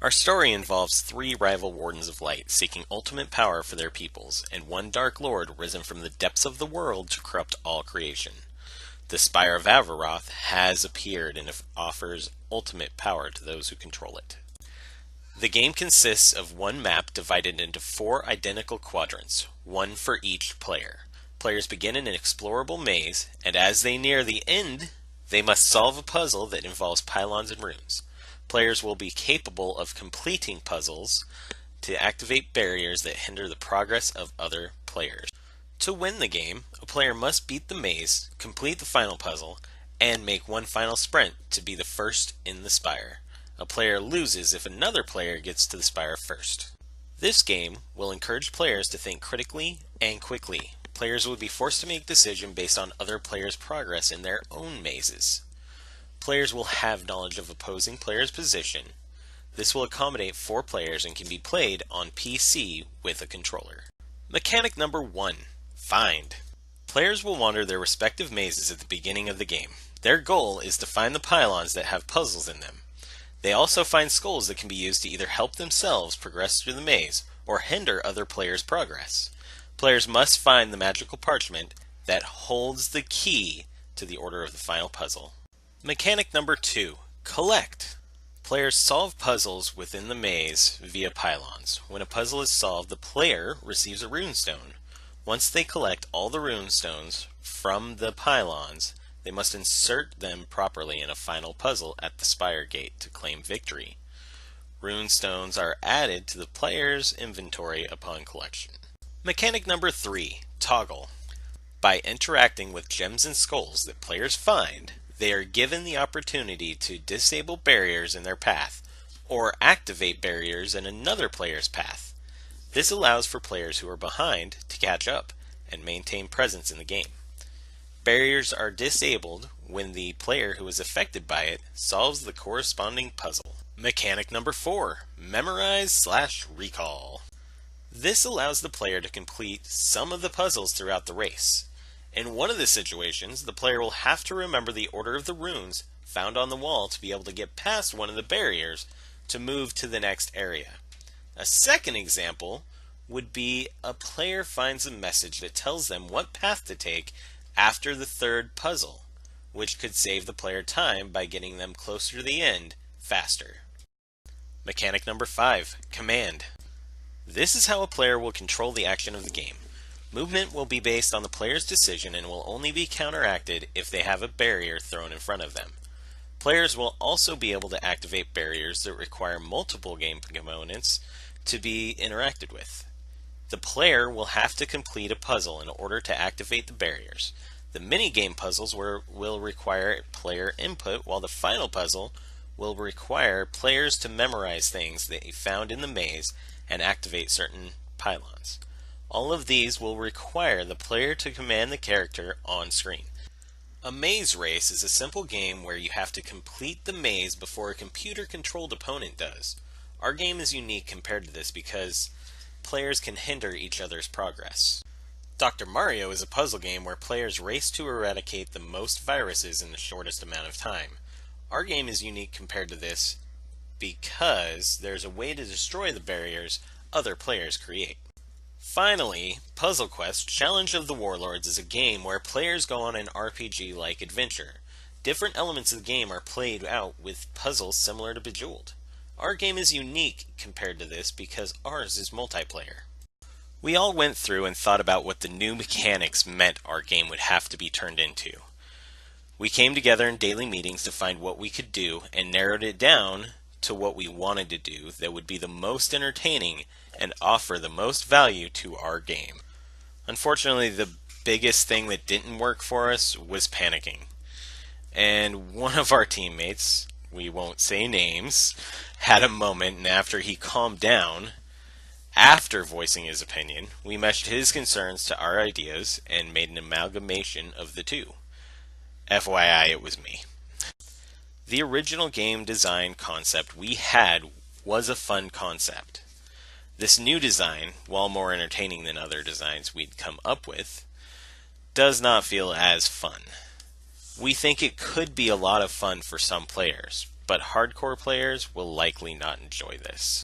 Our story involves three rival Wardens of Light seeking ultimate power for their peoples, and one Dark Lord risen from the depths of the world to corrupt all creation. The Spire of Averoth has appeared and offers ultimate power to those who control it. The game consists of one map divided into four identical quadrants, one for each player. Players begin in an explorable maze, and as they near the end, they must solve a puzzle that involves pylons and runes. Players will be capable of completing puzzles to activate barriers that hinder the progress of other players. To win the game, a player must beat the maze, complete the final puzzle, and make one final sprint to be the first in the spire. A player loses if another player gets to the spire first. This game will encourage players to think critically and quickly. Players will be forced to make decisions based on other players' progress in their own mazes. Players will have knowledge of opposing players' position. This will accommodate 4 players and can be played on PC with a controller. Mechanic number 1. Find. Players will wander their respective mazes at the beginning of the game. Their goal is to find the pylons that have puzzles in them. They also find skulls that can be used to either help themselves progress through the maze or hinder other players' progress. Players must find the magical parchment that holds the key to the order of the final puzzle. Mechanic number 2. Collect. Players solve puzzles within the maze via pylons. When a puzzle is solved, the player receives a runestone. Once they collect all the runestones from the pylons, they must insert them properly in a final puzzle at the spire gate to claim victory. Runestones are added to the player's inventory upon collection. Mechanic number 3. Toggle. By interacting with gems and skulls that players find, they are given the opportunity to disable barriers in their path, or activate barriers in another player's path. This allows for players who are behind to catch up and maintain presence in the game. Barriers are disabled when the player who is affected by it solves the corresponding puzzle. Mechanic number 4. Memorize/recall. This allows the player to complete some of the puzzles throughout the race. In one of the situations, the player will have to remember the order of the runes found on the wall to be able to get past one of the barriers to move to the next area. A second example would be a player finds a message that tells them what path to take after the third puzzle, which could save the player time by getting them closer to the end faster. Mechanic number 5. Command. This is how a player will control the action of the game. Movement will be based on the player's decision and will only be counteracted if they have a barrier thrown in front of them. Players will also be able to activate barriers that require multiple game components to be interacted with. The player will have to complete a puzzle in order to activate the barriers. The mini-game puzzles will require player input, while the final puzzle will require players to memorize things they found in the maze and activate certain pylons. All of these will require the player to command the character on screen. A maze race is a simple game where you have to complete the maze before a computer-controlled opponent does. Our game is unique compared to this because players can hinder each other's progress. Dr. Mario is a puzzle game where players race to eradicate the most viruses in the shortest amount of time. Our game is unique compared to this because there's a way to destroy the barriers other players create. Finally, Puzzle Quest Challenge of the Warlords is a game where players go on an RPG-like adventure. Different elements of the game are played out with puzzles similar to Bejeweled. Our game is unique compared to this because ours is multiplayer. We all went through and thought about what the new mechanics meant our game would have to be turned into. We came together in daily meetings to find what we could do and narrowed it down to what we wanted to do that would be the most entertaining and offer the most value to our game. Unfortunately, the biggest thing that didn't work for us was panicking. And one of our teammates, we won't say names, had a moment, and after he calmed down, after voicing his opinion, we meshed his concerns to our ideas and made an amalgamation of the two. FYI, it was me. The original game design concept we had was a fun concept. This new design, while more entertaining than other designs we'd come up with, does not feel as fun. We think it could be a lot of fun for some players, but hardcore players will likely not enjoy this.